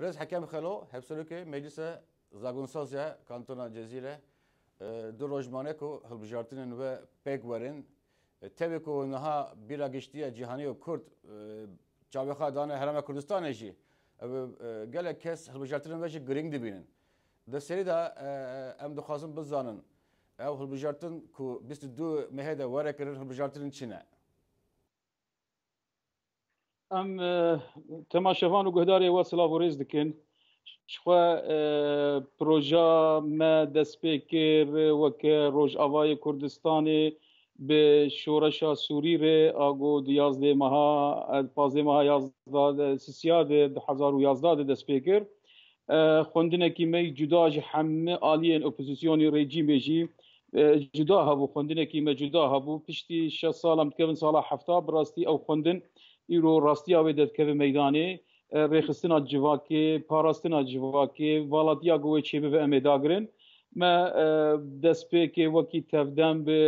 برز حكام خلو هبسلوكي مجلس زاغونسازيا كانتونا جزيرة دو روجمانه کو هلبجارتين و پێک وەرن تێوێک و نەها بیرا گشتیە جیهانی و کورد چاوێخا دانە هەرەمە کوردستانê jî gelek kes hilbijartinên ve jî giring dibînin. Di serî de em dixwazin bizanin ew hilbijartin ku 22 mehê de were kirin hilbijartinên çi ne? Em temaşevan û guhdarê we silav û rêz dikin. Şixwe proja me dest pê kir weke Rojavayê Kurdistanê bi şoreşa Sûrî rê ago di yazdê meha pazê meha yazda Sisyadê 2011 de dest pê kir. Xwendinekî me cuda ji hemû aliyên opozîsyonê rejîmê jî cuda hebû, xwendinekî me cuda hebû. Piştî 6 sal em dikevin sala hefta bi rastî ew xwendin îro rastiya wê dikeve meydanê. Rêxistina civakê, parastina civakê, valatiya wê çêbive em ê dagirin. Me destpêkê wekî tevdem bi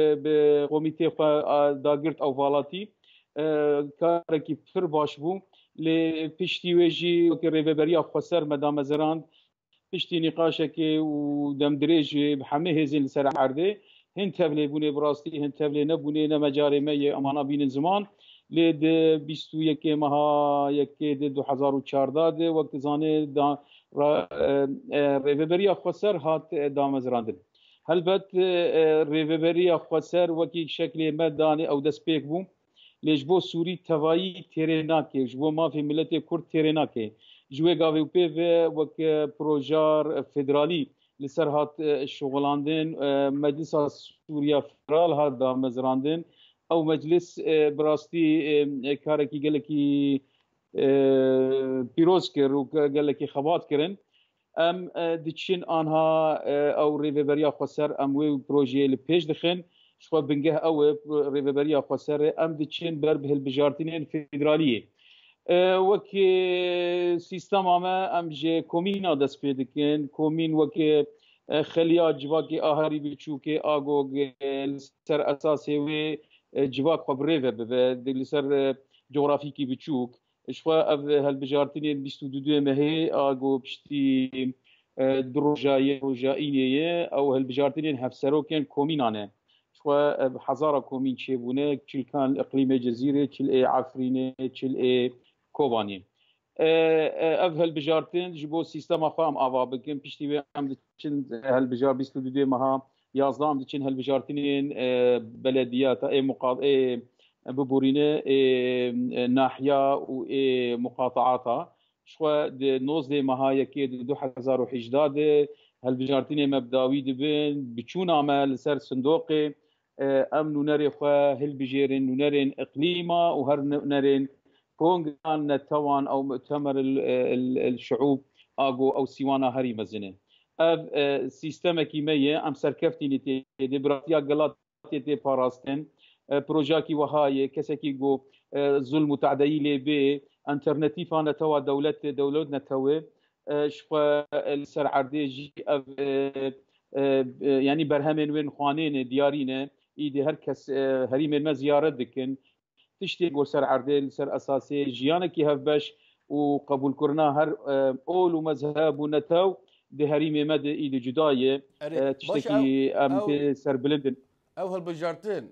komîtê xwe dagirt ew valatî karekî pir baş bû. Lê piştî wê jî wekî rêveberiya Xweser me damezirand piştî nîqaşekê û demdirêjê bi hemû hêzên li ser erdê hin tevlêbûnê bi rastî hin tevlê nebûnê ne mecarê me yê emana bînin ziman. Lê di 21 meha yekê de 2014 de wek dizanê rêveberiya Xweser hat damezirandin. Helbet rêveberiya Xweser wekî şeklê me danê ew destpêk bû. Lê ji bo Sûrî tevayî têrê nake, ji bo mafê milletê Kurd têrê nake. Ji wê gavê pê ve wek projar federalî li ser hat şoxelandin, Meclisa Sûriya Federal hat damezirandin. Ew meclis bi rastî karekî gelekî pîroz kir û gelekî xebat kirin. Em diçin anha ew rêveberiya Xweser em wê projeyê li pêş dixin. Ji xwe bingeh ew e rêveberiya Xweserê em diçin ber bi hilbijartinên federaliyê. Wekî sîstema me em ji komîna dest pê dikin. Komîn wekî xeliya civakê aherî biçûkê agog li ser esasê wê civak xwe bi rêve bibe li ser coğrafîkî biçûk. Ji xwe ev hilbijartinên 22 mehê ago piştî du rojayînê ye ew hilbijartinên hevserokên komînan e. Ji xwe hezara komîn çêbûne çilkan iqlîmê Cezîrê, çil ê Efrînê, çil ê Kobaniyê. Ev hilbijartin ji bo sîstema xwe em ava bikin. Piştî wê em diçin hilbijar 22 meha 11 em diçin hilbijartinên belediyata ê ببورینه ناحیه و مقاطعاتها شو د 19 مهایکی 2018 هالبجارتين مبداوي دبن بچون عمل سر صندوق امن نري خو هالبجيرين نرين اقليما وهر نرين كونغان نتوان او مؤتمر الشعوب اغو او سيوانا هري مزنه اف سيستم كيميه ام سركفتي دي براتيا غلاتي دي باراستن بروجاكي وهاي كسكي جو ظلم وتعدي لي بي انترنتيفا نتوا دولتنا توي شخوا السر عردي جي يعني برهمن وين خوانين ديارينا ايدي هركس هريم ما زياره دكن تشتي جو سر عردي السر اساسي جيانكي هفبش وقبول كرنا هر اول ومذهب ونتو دي هريم مد ايدي جدايه تشتكي ام سر بلندن او هالبجارتين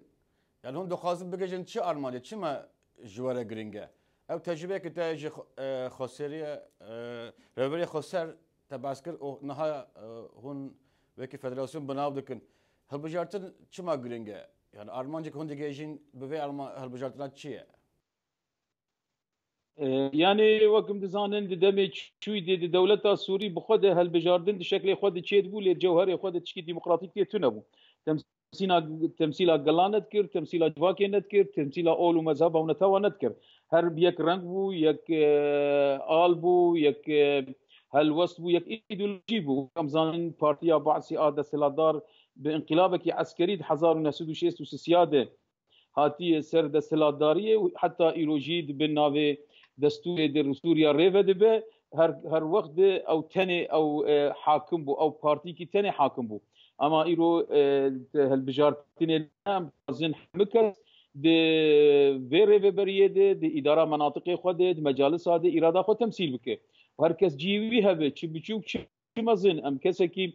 يعني هم دخازن بگجن چه آرمانه چه ما جواره گرینگه او تجربه که تاج خسریه رهبری خسر تباسکر او نها هون وکی فدراسیون بناو دکن هالبجارتن چه ما گرینگه يعني آرمانجك هون دگیجین به هالبجارتنات چیه يعني وكم دزانن دمي شوي دي دولتا سوري بخد هالبجاردن بشكل خد تشيد بو لي جوهر خد تشكي ديمقراطيك تنبو تمثيل قلانت كر تمثيل جواكي نتكر تمثيل اول ومذهب ونتوا نتكر هر يك رنگ بو يك آل بو يك هالوسط بو يك ايديولوجي بو كمزان بارتيا بعثي عاده سلادار بانقلابك عسكري 1966 هاتي سر د سلاداريه حتى ايروجي بالناوي دستور در سوريا ريفد به هر وقت او تني او حاكم بو او بارتي كي تني حاكم بو اما ايرو هالبجارتين الان زين مكر دي فيري بريده دي اداره مناطق خود مجالس هذه اراده خود تمثيل بك وهر کس جیوی هبه چی بچوک چی مزن ام کسکی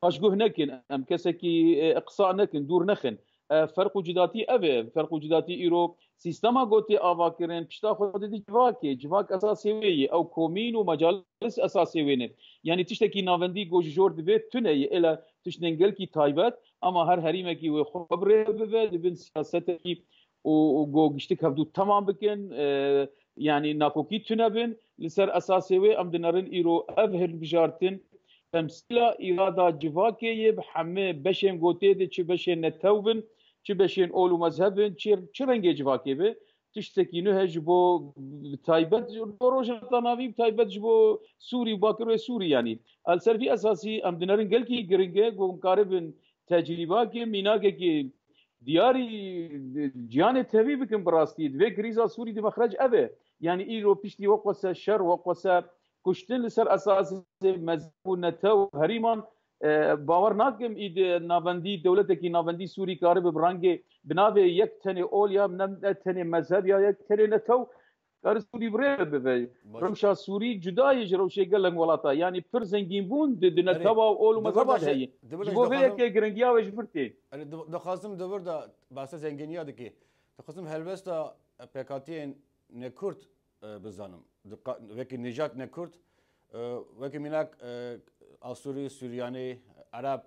پاشگوه نکن ام کسکی اقصا نکن دور نخن فرق وجوداتی اوه فرق وجوداتی ایرو سیستما گوتی آوا کرن پشتا خود دی جواک اساسی وی او کومین و مجالس اساسی وینه یعنی تشتکی ناوندی گوش جور دی تونه الا تشننگل کی تایبت اما هر حریمه کی و خبره به دبن سیاست کی و گو گشتک هفدو تمام بکن يعني ناكوكي تنبن لسر اساسي وي ام دنرن ايرو افهر بجارتن تمثيلا اراده جواكي بحمه بشين غوتي دي تشي بشين نتوبن تشي بشين اولو مذهبن تشي رنگي جواكي به تشتكي نو هجبو تايبت بروجه تناوي تايبت جبو سوري باكر سوري يعني السرفي اساسي ام دنرن گلكي گرنگه گو مقاربن تجربه ميناگه دیاری جیان تهوی بکن براستید و کریزا سوری دی مخرج اوه یعنی ایرو پیشتی وقوسه شر وقوسه کشتن لسر اساس مذهب و نتو هریمان باور ناکم اید ناوندی دولت کی ناوندی سوری کاره برانگ بناوه یک تنه اولیا من تنه مذهب یا یک تنه نتو کار سوری بره به روشا سوری جدای جروشه گلن ولاتا یعنی پر زنگین بون د نتو اول مذهب هي جبو به که گرنگیا و جبرتی دخواستم دور دا بحث زنگینیا دکی دخواستم هلوستا پکاتین نکورد بزنم وکی نجات نکورد وکی مناک آسوری سوریانی عرب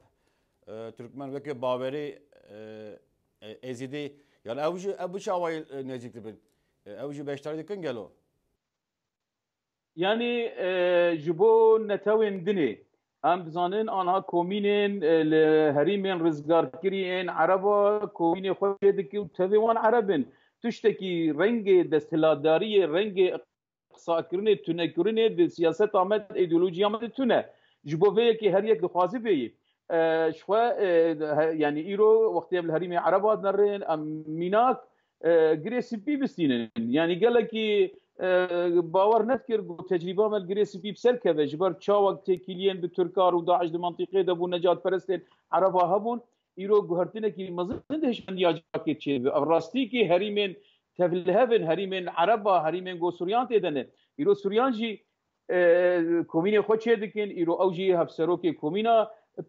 ترکمن وکی باوری ازیدی yani ev şavayı nezikti bin. Ev beştari dikin gelo. Yani jibo netawin dini. Em bizanin anha komînên herîmên rizgarkiriyên Araba komînê xwe dike û tevê wan Erebin. Tiştekî rengê desthilatdariyê, rengê qsakirinê, tunekirinê di siyaseta me îdeolojiya me tune. Ji bo vê yekê her yek dixwaze vêyî. Şwe yani îro wextê em li herîmê Araba nerin em mînak girê spî bistînin. Yani gelekî باور نکر تجربه مل گریسی پیپ سر که جبر چاوک تکیلین به ترکار و داعش د منطقه د بو نجات پرستین عربا هبون ایرو گهرتنه کی مزند هشمن یا جاکت چه راستی کی هریمن تفلهبن هریمن عربا هریمن گو سوریان تدنه ایرو سوریان جی کومینه خو چه دکین ایرو اوجی هفسرو کی کومینا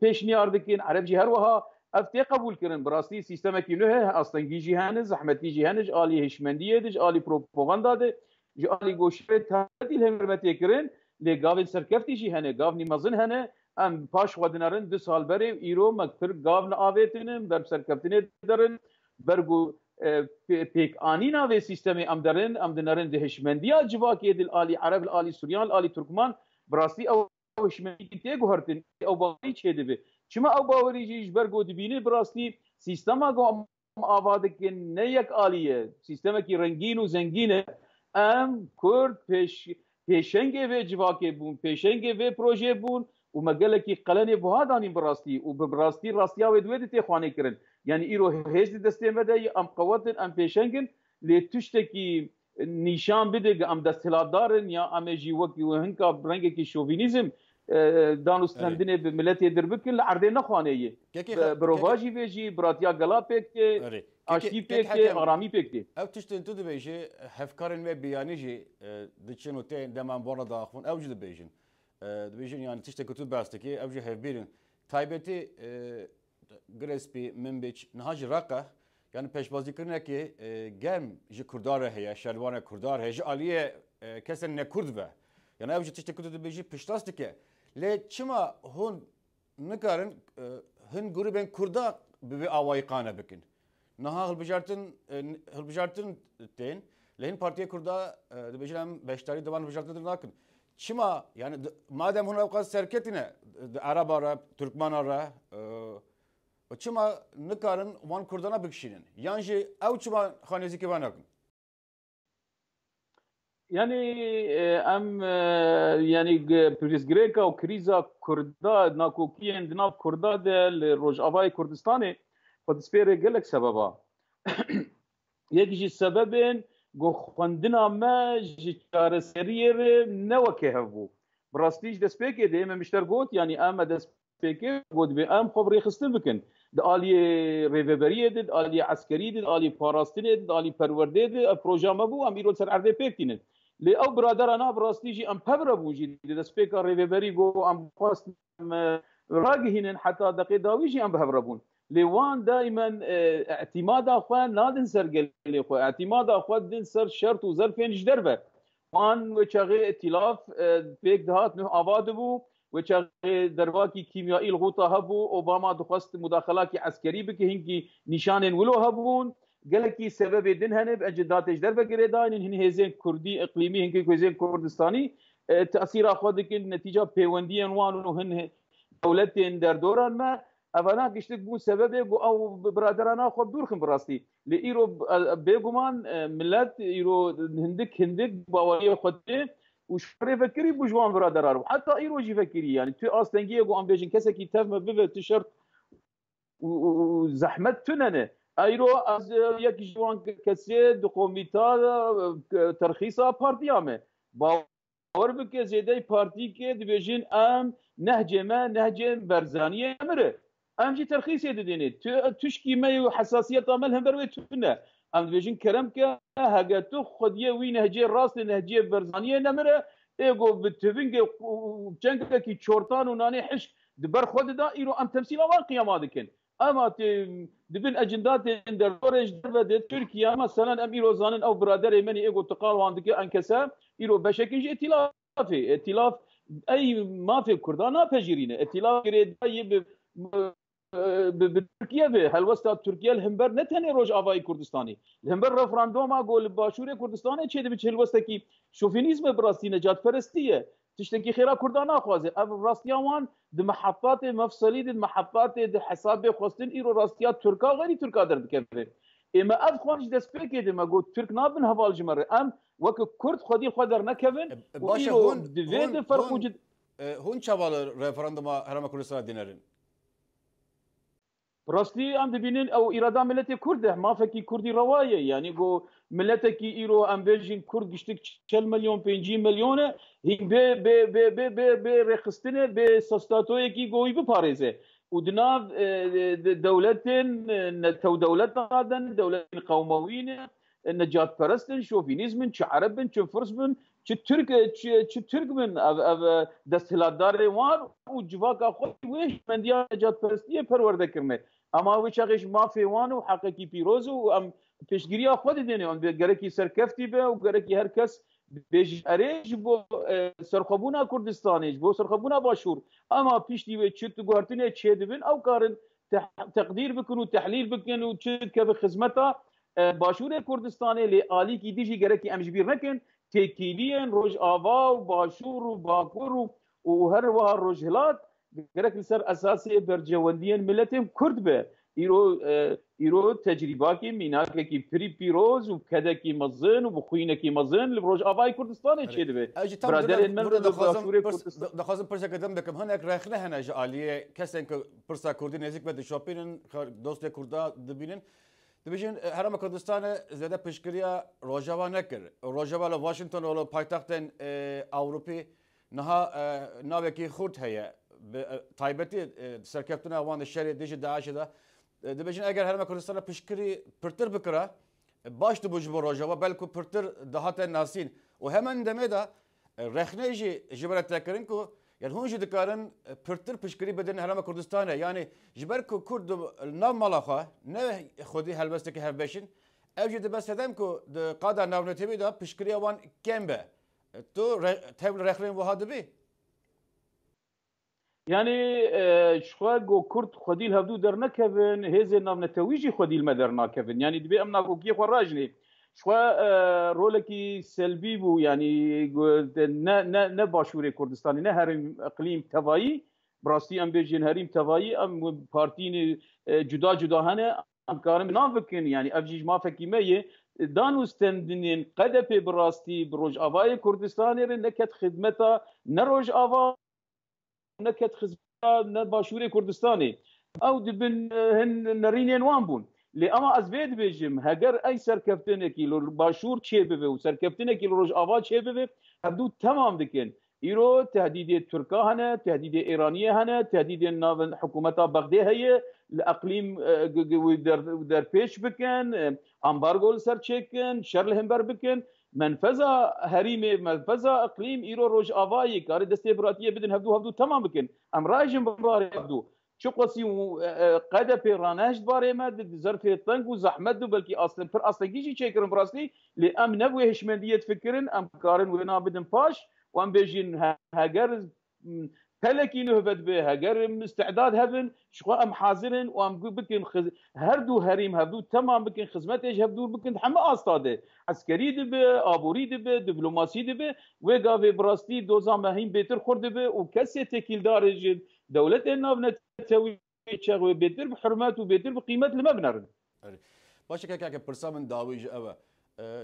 پیشنیار دکین عرب جی هر وها افتی قبول کردن براستی سیستم کی نه اصلا جیهان زحمتی جیهانج عالی هشمندیه دج عالی پروپاگاندا ده جالی گوشه تادیل هم رمتی کردن لگاوی سرکفتی جی هنه گاونی مزن هنه ام پاش خودنارن 2 سال بره ایرو مکتر گاون آویتنن بر سرکفتنه درن برگو پیک آنی ناوی سیستمی ام درن ام دنارن دهشمندیا جواکی دل آلی عرب آلی سوریان آلی ترکمان براستی او هشمندی تیگو هرتن او باوری چه دبی چما او باوری جیش برگو دبینه براستی سیستما گو آوادکن نه یک آلیه سیستما کی رنگین و زنگینه ام کرد پیشنگ و جواکی بون پیشنگ و پروژه بون و مگله کی قلن بهادانی براستی و براستی راستیا و دوی تی خوانه کرن یعنی ایرو هیز دسته مده ام قوتن ام پیشنگن لتشتکی نشان بده ام دستهلادارن یا ام جیوکی و هنکا رنگ کی شووینیزم دانستندنه به ملت دربکل عرضه نخوانه بروواجی ویجی براتیا گلا پکته آشتی پکته آرامی پکته او تشتن تو دبیجی هفکارن و بیانیجی دچنو تین دمان بورا داخون او جد بیجن دبیجن yani tişte kutu bastaki evci hevbirin taybeti grespi minbiç nahaj raka yani peşbazikirine ki gem ji kurdar heye şervane kurdar heye aliye kesen ne kurd ve yani evci tişte kutu debiji piştastike le çima hun nikarin hun gruben kurda bi avayı kana bikin naha hılbijartın ten lehin partiye kurda debijim beştari devan hılbijartın nakın çima yani madem hun avkas serketine Arap ara Türkmen ara çima nikarin van kurdana bikşinin yani ev çima khanezi van nakın Yani em yani Prizgreka u kriza Kurda nakokiyen dinav Kurda de Rojavay Kurdistanê xwedîspêrê gelek sebeba. Yek ji sebebên goxwendina me ji çareseriyê re ne wekê hebû. Bi rastî ji destpêkê de em mişter got yani em destpêkê got bê em xwe bi rêxistin bikin. Di aliyê rêveberiyê de, di aliyê eskerî de, di aliyê parastinê de, di aliyê perwerdê de proja me bû em îro ser erdê pêk tînin. لی او برادرانا براستی جی ام پبر بوجی لسپیکا ریوبری گو ام خواست راگهینن حتی دقیق داوی جی ام پبر بون لوان دائما اعتماد اخوان نادن سر قال اخو اعتماد اخوان دين سر شرط وظرفين جدربه وان وشغي ائتلاف بيك دهات نه آباد بو وشغي درواكي كيميائي الغوطة هبو اوباما دخست مداخلات عسكري بك هنكي نشان ولو هبون قالكي سبب دين هنب اجدات جدربه قريدان هن هزين كردي اقليمي هنكي هزين كردستاني تاثير اخوادك النتيجه بيونديا وان وهن دولتين در دوران ما اولا گشتک بو سبب او برادرانا خو دورخم براستی لايرو بيغمان ملت ايرو هندك باوريه خدته وشوري فكري بجوان برادرار حتى ايرو جي فكري يعني تو اصلنجي جو ام بيجن كسكي تفهم بيبه تيشرت وزحمت تننه ايرو از يك جوان كسيد قوميتا ترخيصا بارتيامه باور بك زيدي بارتي كي ديفيجن ام نهجه ما نهجه برزانيه امره ام جي ترخيص يديني تشكي ما حساسيه عملها بروي تونه ام ديفيجن كرم ك هاجتو خديه وي نهجه راس نهجه برزانيه نمره ايجو بتفنج جنك كي شورتان وناني حش دبر خد دا ايرو ام تمثيل واقعي ما دكن اما دبن اجندات در دورج در تركيا مثلا ام ايرو زانن او برادر يمني ايجو تقال واندك انكسا ايرو بشكل ائتلاف اي ما في كردانا بجيرين ائتلاف قريد بتركيا به هلوستا تركيا الهمبر نتني روج آوای کردستانی الهمبر رفراندوما گول باشور کردستانی چه دبی هلوستا کی شوفینیزم براستی نجات پرستیه تشتكي خيرا كردانا خوازه او راستياوان د محطات مفصلي د محطات د حساب خوستن ايرو راستيات تركا غير تركا درد كفر اما اف خوانج دسبيكي د ماغو ترك نابن هوال جمر ام وك كرد خدي خدر نكفن باشا هون فرق وجد هون چاوال رفراندوما هرم كردستان دينرين براستي ام دبينين او اراده ملت كرده ما فكي كردي روايه يعني جو ملتك ايرو ام بيجين كرد گشتك 40 مليون 50 مليون هي be رخصتنه be سستاتوي كي گوي بپاريزه ودنا دولتين تو دولت قادن دولتين قومويين نجات پرستن شوفينيزم چ عربن چ فرسبن چ ترک من دستهلاتدار وان و جواکا خود ویش مندیا نجات پرستیه پرورده کرنه اما ویچاقش ما فیوان و حقیقی پیروز و ام پیشگیری خود دینه اون گرکی سرکفتی به و گرکی هر کس بیش اريج بو سرخبونا كردستانيج بو سرخبونا باشور اما بيشتي وتشت غارتنه تشيدبن او كارن تقدير بكن وتحليل بكن وتشت كبخدمتها باشور كردستاني لآلي كي ديجي غركي امجبير نكن تكيليا روج آوا وباشور وباكور وهر وهر روجهلات غرك لسر اساسي برجونديا ملتهم كرد به ایرو تجربه کی میناک کی پری پیروز و کده کی مزن و بخوینه کی مزن لبروج آوای کردستان چه دبه برادر من دخوازم پرسه کدام بکم هنک رخنه هنه جالیه کسین که پرسه کردی نزدیک به دشاپینن دوست کردا دبینن دبیشن هرم کردستان زیاده پیشگیری روجاوا نکر روجاوا ل واشنگتن ولا پایتخت اوروپی نها ناوکی خورد هيا تایبتی سرکفتنا وان الشهر دیجی داعش ده دبیشن اگر هرم کردستان پیشگیری پرتر بکره باش تو بجبر روجاوا بلکو پرتر دهات ناسین و همان دمه ده رخنهجی جبرت تکرین کو يعني هون جد كارن برتر بشكري بدن هرم كردستان يعني جبركو كرد نام ملاخا نه خودي هلبستك هبشن اوجد بس هدمكو د قادا ناونتي دا بشكري وان كمبه تو تبل رخلين وهادبي يعني شخواغو كرد خودي الهبدو در نكفن هزي نام نتويجي خودي المدر ناكفن يعني دبي امنا كوكي خراجني شخوا رولكي سلبي بو يعني نه باشور كردستاني نه هرم اقليم تبايي براستي ام بيجين هرم تبايي ام بارتين جدا جدا هنه ام كارم نافكن يعني افجيج ما فكي ميه دانوستندنين قدب براستي بروج آوای كردستاني نكت خدمتا نروج آوا نكت خدمتا نباشور كردستاني او دبن هن نرينين وان بون لی اما از بید بیجم هگر ای سرکفتنه کی لور باشور چه ببه و سرکفتنه کی لور آوا چه ببه هردو تمام دکن ایرو تهدید ترکا هنه تهدید ایرانیه هنه تهدید ناو حکومت بغداد هیه الاقلیم در پیش بکن امبارگو سر چکن شرل همبر بکن منفذه هريمه منفذه اقليم ايرو روج افاي كاري دستيبراتيه بدن هبدو تمام بكن ام راجم باري هبدو شو قصي قاده بيراناش باري ما ظرف طنق وزحمت بلكي اصلا پر اصلا كيجي شيكرن براسلي لام نبوي هشمنديه تفكرن ام كارن وينا بدن باش وام بيجين هاجر تلكي نهبت به هاجر استعداد هبن شو ام حاضرن وام بكن هردو هريم هبدو تمام بكن خدمتش هبدو بكن حما استاده عسكري دبه آبوری دبه دیپلماسی دبه و گاوی براستی دوزا مهم بهتر خورد دبه و کسی تکیل داره جد دولت ناو نتوی چغوی بهتر بحرمت و بهتر بقیمت لما بنرن. باشه که پرسا من داویج اوه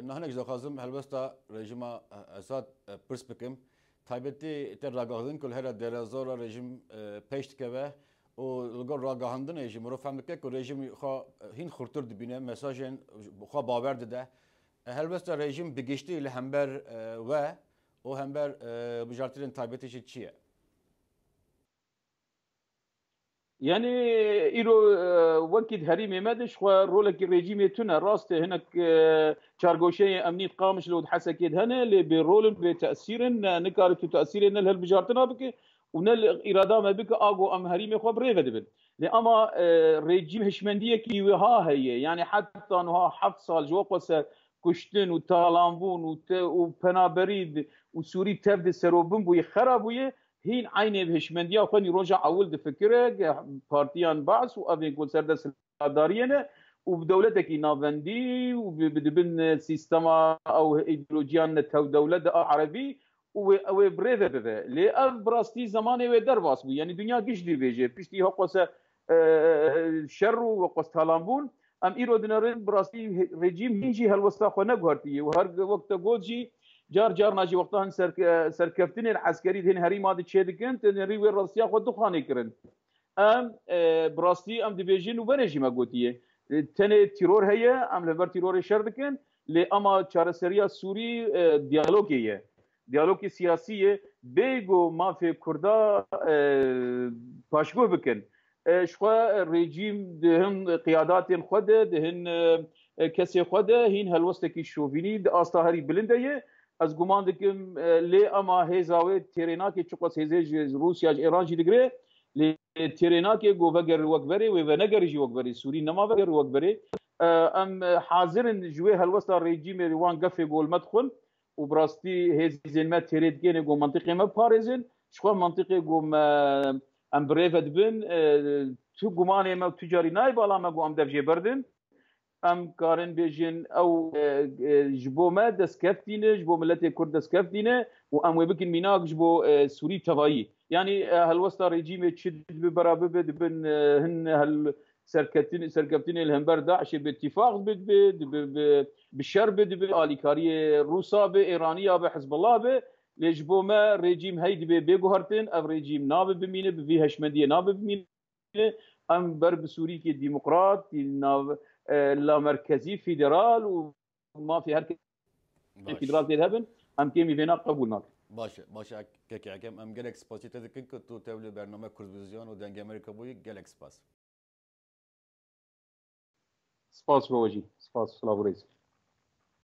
نحنك زخازم هلبستا رژیم اساد پرس بکم تایبتی تر راگاهدن کل هر درازورا رژیم پیشت که و لگور راگاهندن رژیم رو فهم که رژیم خا هین خورتر دبینه مساجن خا باور ده هلبستا رژیم بگشتی لهمبر و همبر بجارتین تایبتیش چیه؟ يعني إيرو وكيد هريمي مدش خو رولك الرجيم تنا راست هناك شارجوشية أمنية قامش لود حسكيد هنا اللي برول بتأثير نكارة تأثير إن الهلبجارتنا بك ونال إرادة ما بك أجو أم هريمي خو بريفة دبل لأما رجيم هشمندية كي وها هي يعني حتى أنها حفصة جوقس كشتن وتالامبون وبنابريد وسوري تبد سروبن بوي خرابويه هين عيني بهشمنديا وخني رجع اول دفكره بارتيان بعث وافين كل سردس دارينا وبدولتك نافندي وبدبن سيستما او ايديولوجيان تو دوله عربي وبريفه بذا لأف براستي زماني ودرباس بو يعني دنيا قش دير بيجي بيشتي هقوس شر وقوس تالامبون ام ايرو دينارين براستي رجيم هيجي هالوسطا خو نغارتي وهر وقت جولجي جار جار ناجي وقتها سركفتين العسكري هن هري مادي تشيدكن تنري وير روسيا خو دخاني كرن ام براستي ام ديفيجن وبرجي ما قوتيه تنه تيرور هي ام لبر تيرور شردكن لأما چارسريا سوري ديالوجي سياسيه بيجو ما في كردا باشكو بكن شخوا ريجيم دهن قيادات خده دهن كسي خده هين هلوستكي شوفيني استا هري بلنده از گمان دکم لی اما هزاوی تیرنا که چقدر هزاج روسیا ایران جی دگره لی تیرنا که گو وگر وقبری و ونگر جی وقبری سوری نما وگر وقبری ام حاضرن جوی هلوستا رژیم روان قفه گول مدخل و براستی هزین ما تیرید گینه گو منطقه ما پارزن شخوا منطقه گو ام بریفت بن تو گمانه ما تجاری نای بالا ما گو ام دفجه بردن ام كارن بيجين او جبو ما دسكفتينه جبو ملتي كرد دسكفتينه وام وبكن ميناق جبو سوري تفاي يعني هالوسطى ريجيم تشد ببرابه بن هن هال سركفتين الهمبر داعش باتفاق بالشرب بالاليكاريه روسا بايرانيه بحزب الله لجبو ما ريجيم هيد بيغهرتن او ريجيم ناب بمينه بفي هشمديه ناب بمينه ام برب سوري كي ديمقراط ناب لا مركزي فيدرال وما في هركي فيدرال تذهبن ام كيمي فينا قبولنا باشه كيكي حكم ام جالكس باسي تذكر كنتو تولي برنامج كورفيزيون ودنج امريكا بوي جالكس باس سباس بوجي سباس لابوريز